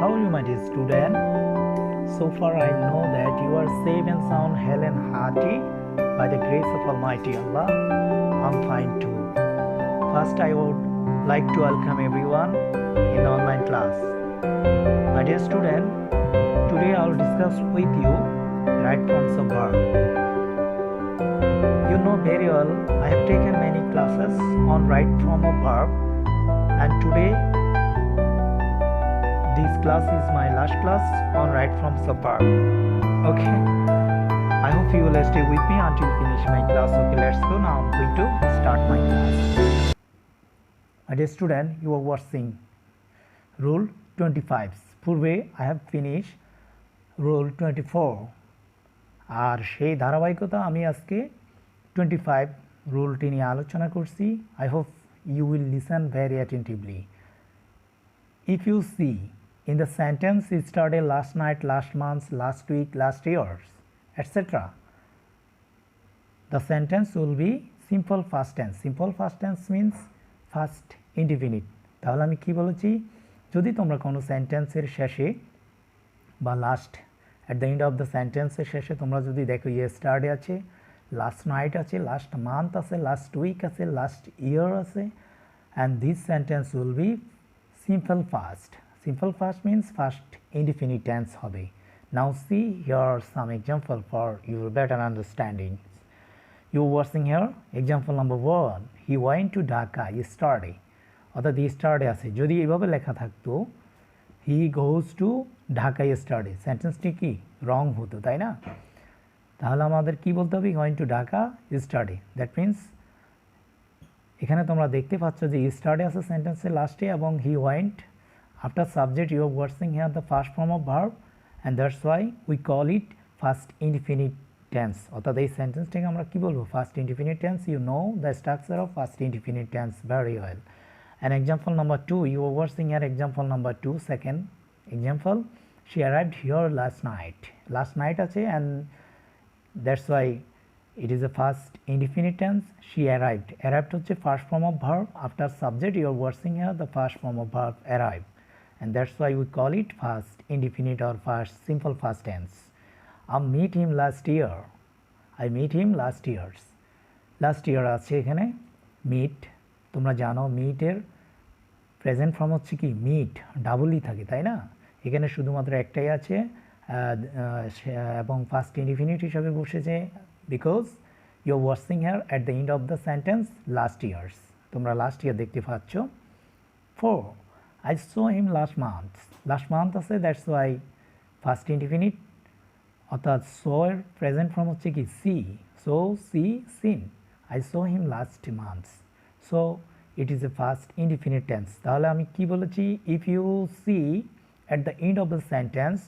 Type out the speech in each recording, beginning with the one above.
How are you, my dear student? So far, I know that you are safe and sound, healthy and hearty by the grace of Almighty Allah. I'm fine too. First, I would like to welcome everyone in online class. My dear student, today I will discuss with you right forms of verb. You know very well, I have taken many classes on right form of verb, and today this class is my last class on right forms of verb. Okay, I hope you will stay with me until finish my class. Okay, let's go. Now I'm going to start my class. My dear student, you are watching rule 25. পূর্বে I have finished rule 24 আর সেই ধারাবাহিকতা আমি আজকে 25 রুলটি নিয়ে আলোচনা করছি. I hope you will listen very attentively. If you see in the sentence it started last night, last month, last week, last years, etc. The sentence will be simple past tense. Simple past tense means past indefinite. তাহলে আমি কি বলেছি, যদি তোমরা কোনো সেন্টেন্সের শেষে বা last at the end of the sentence এর শেষে তোমরা যদি দেখো yesterday আছে, last night আছে, last month আছে, last week আছে, last year আছে, and this sentence will be simple past. Simple past means past indefinite tense হবে. Now see here some example for your better understanding. You watching here example number 1. He went to Dhaka yesterday. অর্থাৎ yesterday আছে, যদি এইভাবে লেখা থাকতো he goes to Dhaka yesterday, সেন্টেন্সটি কি রং হতো, তাই না? তাহলে আমাদের কি বলতে হবে, going to Dhaka yesterday. That means এখানে তোমরা দেখতে পাচ্ছ যে yesterday আছে সেন্টেন্সের লাস্টে এবং he went after subject. You are watching here the first form of verb, and that's why we call it past indefinite tense. অর্থাৎ এই সেন্টেন্সটাকে আমরা কি বলবো, past indefinite tense. You know the structure of past indefinite tense very well. And example number 2, you are watching here example number 2, second example. She arrived here last night. Last night আছে, and that's why it is a past indefinite tense. She arrived. Arrived হচ্ছে first form of verb. After subject you are watching here the first form of verb arrive, and that's why we call it past indefinite or past simple past tense. I meet him last year. I meet him last years. Last year আছে এখানে meet. তোমরা জানো meet এর present form হচ্ছে কি meet, ডাবলই থাকে, তাই না? এখানে শুধুমাত্র একটাই আছে এবং ফার্স্ট ইনডিফিনিট হিসাবে বসেছে because you are watching here at the end of the sentence last years. তোমরা লাস্ট ইয়ার দেখতে পাচ্ছ। 4, I saw him last month. Last month আছে, দ্যাটস ওয়াই ফার্স্ট ইনডিফিনিট, অর্থাৎ সো এর প্রেজেন্ট ফর্ম হচ্ছে কি see, so see seen. I saw him last month, so it is a past indefinite tense. তাহলে আমি কি বলেছি, if you see at the end of the sentence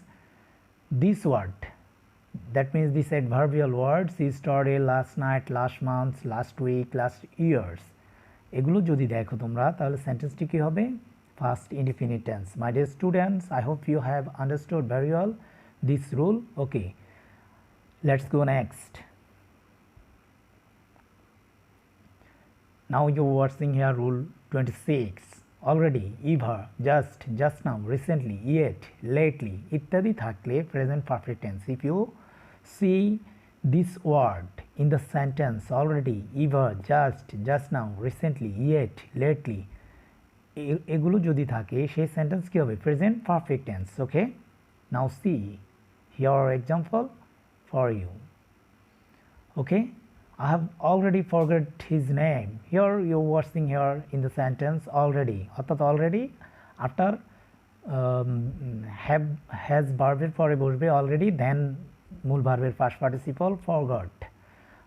this word, that means this adverbial words yesterday, last night, last month, last week, last years, এগুলো যদি দেখো তোমরা তাহলে সেন্টেন্সটি কি হবে, past indefinite tense. My dear students, I hope you have understood very well this rule. Okay, let's go next. Now you are watching here rule 26. Already, ever, just now, recently, yet, lately, ইত্যাদি থাকলে present perfect tense. If you see this word in the sentence already, ever, just now, recently, yet, lately, এগুলো যদি থাকে সেই sentence কি হবে, present perfect tense. Okay, now see here example for you. Okay, I have already forgot his name. Here you are watching here in the sentence already. অর্থাৎ already after have has ভার্বের পরে বসবে already, then মূল ভার্বের past participle forgot.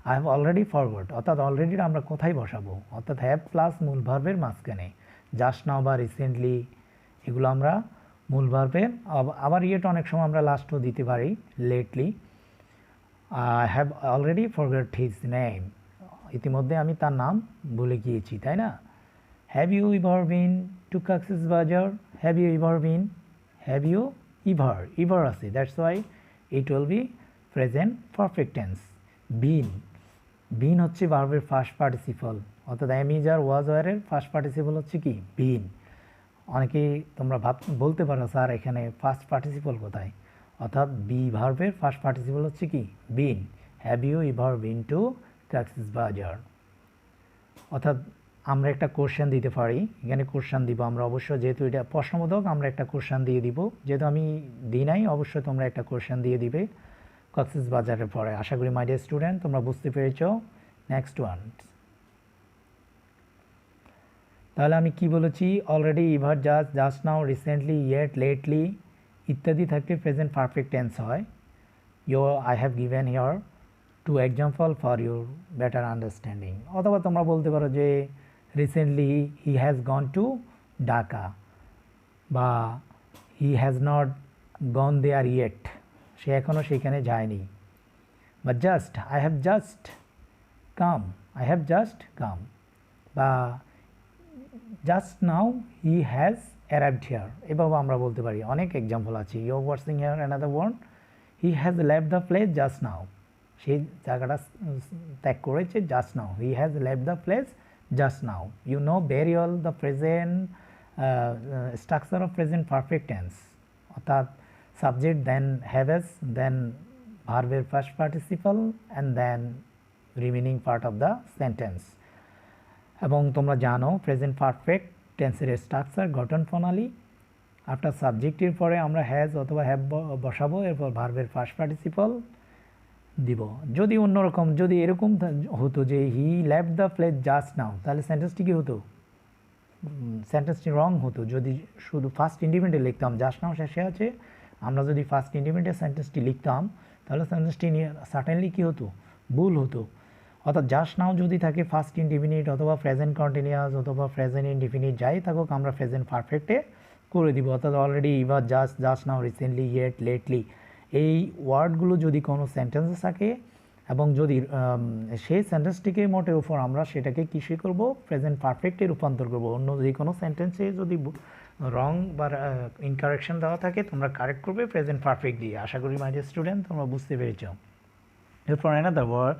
I have already forgot. অর্থাৎ already আমরা কোথায় বসাবো, অর্থাৎ have প্লাস মূল ভার্বের মাঝখানে। just now বা recently এগুলো আমরা মূল ভার্বের, আবার ইয়েটা অনেক সময় আমরা লাস্টও দিতে পারি, lately. I have already forgot his name. ইতিমধ্যে আমি তার নাম ভুলে গিয়েছি, তাই না? Have you ever been to Cox's Bazar? Have you ever been? Have you ever আছে, that's why it will be present perfect tense. been হচ্ছে ভার্বের ফার্স্ট পার্টিসিপল, অর্থাৎ am, is, are, was, were এর ফার্স্ট পার্টিসিপল হচ্ছে কি been. অনেকেই তোমরা বলতে পারো স্যার এখানে ফার্স্ট পার্টিসিপল কোথায়, অর্থাৎ বি ভার্বের ফার্স্ট পার্টিসিপল হচ্ছে কি been. Have you ever been to Cox's Bazar. অর্থাৎ আমরা একটা কোশ্চেন দিতে পারি, এখানে কোশ্চেন দিব আমরা অবশ্য, যেহেতু এটা প্রশ্নবোধক আমরা একটা কোশ্চেন দিয়ে দিব, যেহেতু আমি দিই নাই অবশ্যই তোমরা একটা কোশ্চেন দিয়ে দিবে কক্সবাজারের পরে। আশা করি মাই ডিয়ার স্টুডেন্ট তোমরা বুঝতে পেরেছ। নেক্সট ওয়ান, তাহলে আমি কি বলেছি already, ever, just, just now, recently, yet, lately ইত্যাদি থাকলে প্রেজেন্ট পারফেক্ট টেন্স হয়। I have given here two example for your better understanding. অথবা তোমরা বলতে পারো যে recently he has gone to Dhaka, বা he has not gone there yet, সে এখনও সেখানে যায়নি। বা just, I have just come, I have just come. বা just now he has arrived here, এভাবে আমরা বলতে পারি। অনেক এক্সাম্পল আছে। You are watching here another one, he has left the place just now, সেই জায়গাটা ত্যাগ করেছে just now. He has left the place just now. You know very well the present structure of present perfect tense, অর্থাৎ subject, then haves, then ভার্বের first participle, and then remaining part of the sentence. এবং তোমরা জানো present perfect টেন্সের structure, গঠন প্রণালী। After সাবজেক্টের পরে আমরা হ্যাজ অথবা হ্যাভ বসাবো, এরপর ভার্বের ফার্স্ট পার্টিসিপল দিব। যদি অন্যরকম, যদি এরকম হতো যে he left the place just নাও, তাহলে সেন্টেন্সটি কী হতো, সেন্টেন্সটি রং হতো। যদি শুধু ফার্স্ট ইন্ডিপেন্ডেন্ট লিখতাম, জাস্ট নাও শেষে আছে, আমরা যদি ফার্স্ট ইন্ডিপেন্ডেন্ট সেন্টেন্সটি লিখতাম তাহলে সেন্টেন্সটি নিয়ে সার্টেনলি কী হতো, ভুল হতো। অর্থাৎ জাস্ট নাও যদি থাকে ফার্স্ট ইনডিফিনিট অথবা প্রেজেন্ট কন্টিনিউয়াস অথবা প্রেজেন্ট ইনডিফিনিট যাই থাকুক, আমরা প্রেজেন্ট পারফেক্টে করে দিব। অর্থাৎ already, ever, just, just now, recently, yet, lately, এই ওয়ার্ডগুলো যদি কোনো সেন্টেন্সে থাকে এবং যদি সেই সেন্টেন্সটিকে মোটের উপর আমরা সেটাকে কৃষি করব, প্রেজেন্ট পারফেক্টে রূপান্তর করব। অন্য যে কোনো সেন্টেন্সে যদি রং বা ইনকারেকশন দেওয়া থাকে তোমরা কারেক্ট করবে প্রেজেন্ট পারফেক্ট দিয়ে। আশা করি মাই ডিয়ার স্টুডেন্ট তোমরা বুঝতে পেরেছ। এরপর another word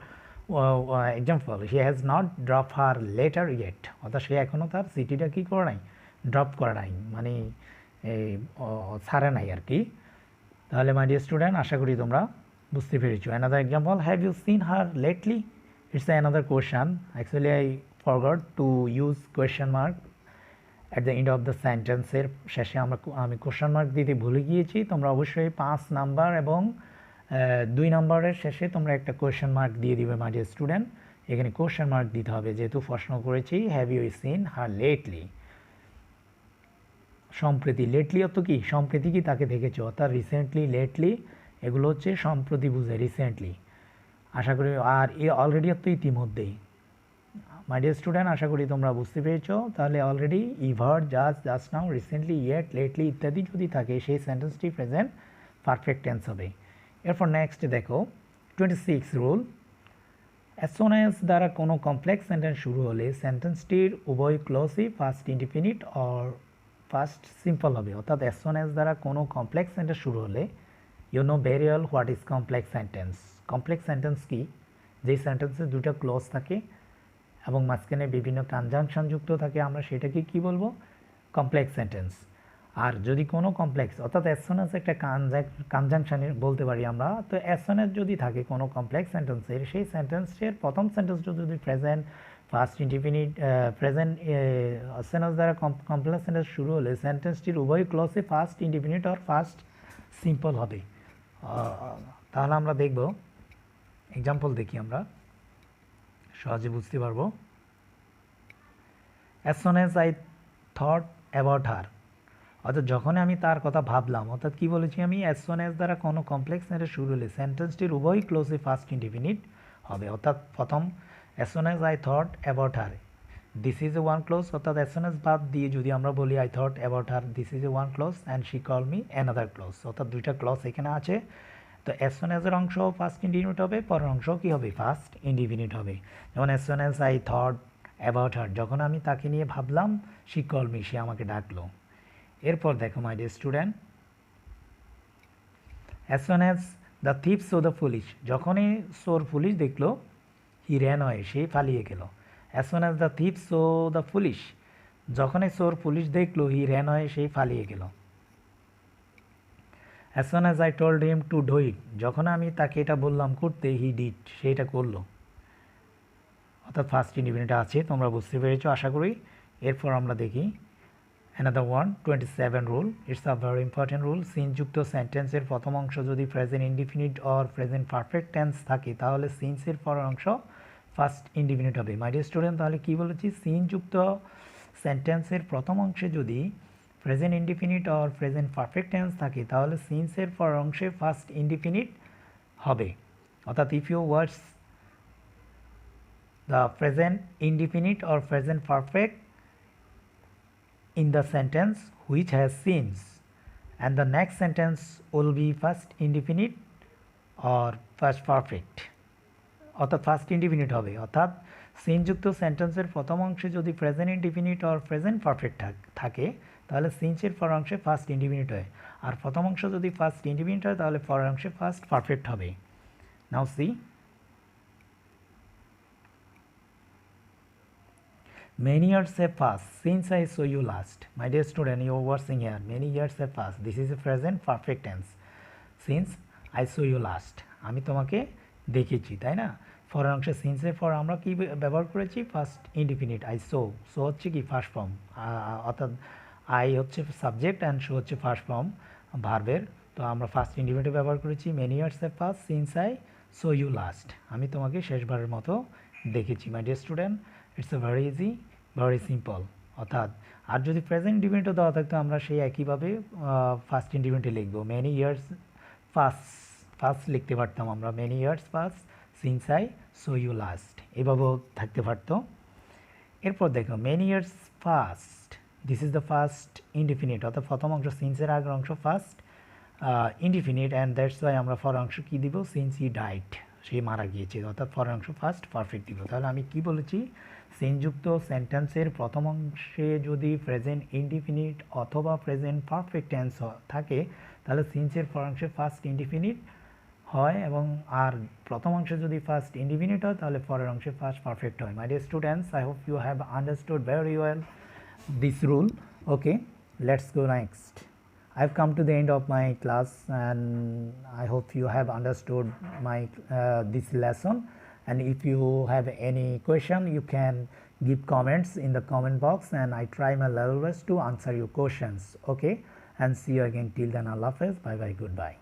example, he has not drop her letter yet, অর্থাৎ সে এখনও তার চিঠিটা কী করে নাই, ড্রপ করে নাই, মানে ছাড়ে নাই আর কি। তাহলে মাই ডিয়ার স্টুডেন্ট আশা করি তোমরা বুঝতে পেরেছো। Another example, have you seen her lately, it's another question. Actually I forgot to use question mark at the end of the সেন্টেন্সের শেষে আমি কোয়েশ্চান মার্ক দিতে ভুলে গিয়েছি। তোমরা অবশ্যই 5 নাম্বার এবং 2 নম্বরের শেষে তোমরা একটা কোয়েশ্চেন মার্ক দিয়ে দিবে মাই ডিয়ার স্টুডেন্ট। এখানে কোয়েশ্চেন মার্ক দিতে হবে, যেহেতু প্রশ্ন করেছি have you seen her lately, সম্প্রতি। লেটলি অর্থ কি, সম্প্রতি কি তাকে দেখেছো, অর্থাৎ রিসেন্টলি, লেটলি এগুলো হচ্ছে সম্প্রতি বুঝে, রিসেন্টলি। আশা করি, আর এ অলরেডি অর্থ ইতিমধ্যেই। মাই ডিয়ার স্টুডেন্ট আশা করি তোমরা বুঝতে পেরেছো। তাহলে already, ever, just, just now, recently, yet, lately ইত্যাদি যদি থাকে সেই সেন্টেন্সটি প্রেজেন্ট পারফেক্ট টেন্স হবে। এরপর নেক্সট দেখো 26 রুল, অ্যাজ সোন অ্যাজ দ্বারা কোনো কমপ্লেক্স সেন্টেন্স শুরু হলে সেন্টেন্সটির উভয় ক্লজই first indefinite or first simple হবে। অর্থাৎ অ্যাজ সোন অ্যাজ দ্বারা কোনো কমপ্লেক্স সেন্টেন্স শুরু হলে, you know very well what is complex sentence. Complex sentence কি, যেই সেন্টেন্সে দুটো ক্লজ থাকে এবং মাঝখানে বিভিন্ন কনজাংশন যুক্ত থাকে, আমরা সেটাকে কি বলবো, কমপ্লেক্স সেন্টেন্স। আর যদি কোনো কমপ্লেক্স, অর্থাৎ অ্যাজ সোন অ্যাজ একটা কনজাংশনের বলতে পারি আমরা, তো অ্যাজ সোন অ্যাজ যদি থাকে কোনো কমপ্লেক্স সেন্টেন্সের, সেই সেন্টেন্সের প্রথম সেন্টেন্সটা যদি present first indefinite present sentence দ্বারা কমপ্লেক্স সেন্টেন্স শুরু হলে সেন্টেন্সটির উভয় ক্লজে first indefinite or first simple হবে। তাহলে আমরা দেখব, এক্সাম্পল দেখি, আমরা সহজে বুঝতে পারবো। As soon as I thought about her, অর্থাৎ যখন আমি তার কথা ভাবলাম, অর্থাৎ কী বলেছি আমি, অ্যাজ সোন অ্যাজ দ্বারা কোনো কমপ্লেক্স সেন্টেন্স শুরু হলে সেন্টেন্সটির উভয় ক্লোজে ফার্স্ট ইনডিফিনিট হবে। অর্থাৎ প্রথম as soon as I thought about her, this is a one clause, অর্থাৎ অ্যাজ সোন অ্যাজ বাদ দিয়ে যদি আমরা বলি I thought about her, this is a one clause and she call me another clause, অর্থাৎ দুইটা ক্লোজ এখানে আছে। তো অ্যাজ সোন অ্যাজের অংশ ফার্স্ট ইনডিফিনিট হবে, পরের অংশ কী হবে, ফার্স্ট ইনডিফিনিট হবে। যেমন as soon as I thought about her, যখন আমি তাকে নিয়ে ভাবলাম, শি কল মি, সে আমাকে ডাকলো। এরপর দেখো my dear student, as soon as the thief saw the police, যখনই চোর পুলিশ দেখলো, হি র্যান অ্যাওয়ে, সে পালিয়ে গেল। As soon as the thief saw the police, যখনই চোর পুলিশ দেখলো হি র্যান হয়ে সেই পালিয়ে গেল। As soon as I told him to do it, যখন আমি তাকে এটা বললাম করতে হি ডিড, সে এটা করলো। অর্থাৎ ফার্স্ট ইন্ডিপেন্ডেন্ট আছে, তোমরা বুঝতে পেরেছো আশা করি। এরপর আমরা দেখি another one 27 rule. It's a very important rule. সিনযুক্ত সেন্টেন্সের প্রথম অংশ যদি present indefinite or present perfect tense থাকে তাহলে সিন্সের পরের অংশ ফার্স্ট ইনডিফিনিট হবে। মাই ডিয়ার স্টুডেন্ট, তাহলে কি বলেছি, সিনযুক্ত সেন্টেন্সের প্রথম অংশে যদি present indefinite or present perfect tense থাকে তাহলে সিন্সের পরের অংশে ফার্স্ট ইনডিফিনিট হবে। অর্থাৎ if you words the present indefinite or present perfect in the sentence which has since, and the next sentence will be first indefinite or first perfect, অর্থাৎ first indefinite হবে। অর্থাৎ সিনযুক্ত সেন্টেন্সের প্রথম অংশে যদি present indefinite or present perfect থাকে তাহলে সিন্সের পরের অংশে ফার্স্ট ইনডিফিনিট হয়, আর প্রথম অংশ যদি ফার্স্ট ইনডিফিনিট হয় তাহলে পরের অংশে ফার্স্ট পারফেক্ট হবে। নাও C, many years have passed since I saw you last. My dear student, you are watching here. Many years have passed. This is a present perfect tense. Since I saw you last. আমি তোমাকে দেখেছি, তাই না? পরের অংশে সিন্সের পর আমরা কি ব্যবহার করেছি? First indefinite. I saw, saw হচ্ছে কি ফার্স্ট ফর্ম, অর্থাৎ আই হচ্ছে সাবজেক্ট অ্যান্ড সো হচ্ছে ফার্স্ট ফর্ম ভার্বের। তো আমরা ফার্স্ট ইনডিফিনিট ব্যবহার করেছি। Many years have passed since I saw you last. আমি তোমাকে শেষবারের মতো দেখেছি। My dear student, it's a very easy, very simple. অর্থাৎ আর যদি প্রেজেন্ট ইন্ডিপেন্ডেন্টও দেওয়া থাকতো আমরা সেই একইভাবে ফার্স্ট ইন্ডিপেন্ডেন্টে লিখবো। মেনি ইয়ার্স ফার্স্ট লিখতে পারতাম আমরা, many years first since I saw you last, এভাবেও থাকতে পারতো। এরপর দেখো many years first, this is the first indefinite, অর্থাৎ প্রথম অংশ সিন্সের আগের অংশ first indefinite, and that's why আমরা পরের অংশ কী দিব? সিন্স ই ডাইট, সে মারা গিয়েছে, অর্থাৎ পরের অংশ ফার্স্ট পারফেক্ট দিব। তাহলে আমি কি বলেছি? সিনযুক্ত সেন্টেন্সের প্রথম অংশে যদি প্রেজেন্ট ইনডিফিনিট অথবা প্রেজেন্ট পারফেক্ট টেন্স থাকে তাহলে সিন্সের পরের অংশে ফার্স্ট ইনডিফিনিট হয়, এবং আর প্রথম অংশে যদি ফার্স্ট ইনডিফিনিট হয় তাহলে পরের অংশে ফার্স্ট পারফেক্ট হয়। My dear students, I hope you have understood very well this rule. Okay, let's go next. I've come to the end of my class and I hope you have understood my this lesson, and if you have any question you can give comments in the comment box and I try my level best to answer your questions. Okay, and see you again. Till then, Allah Hafiz, bye bye, goodbye.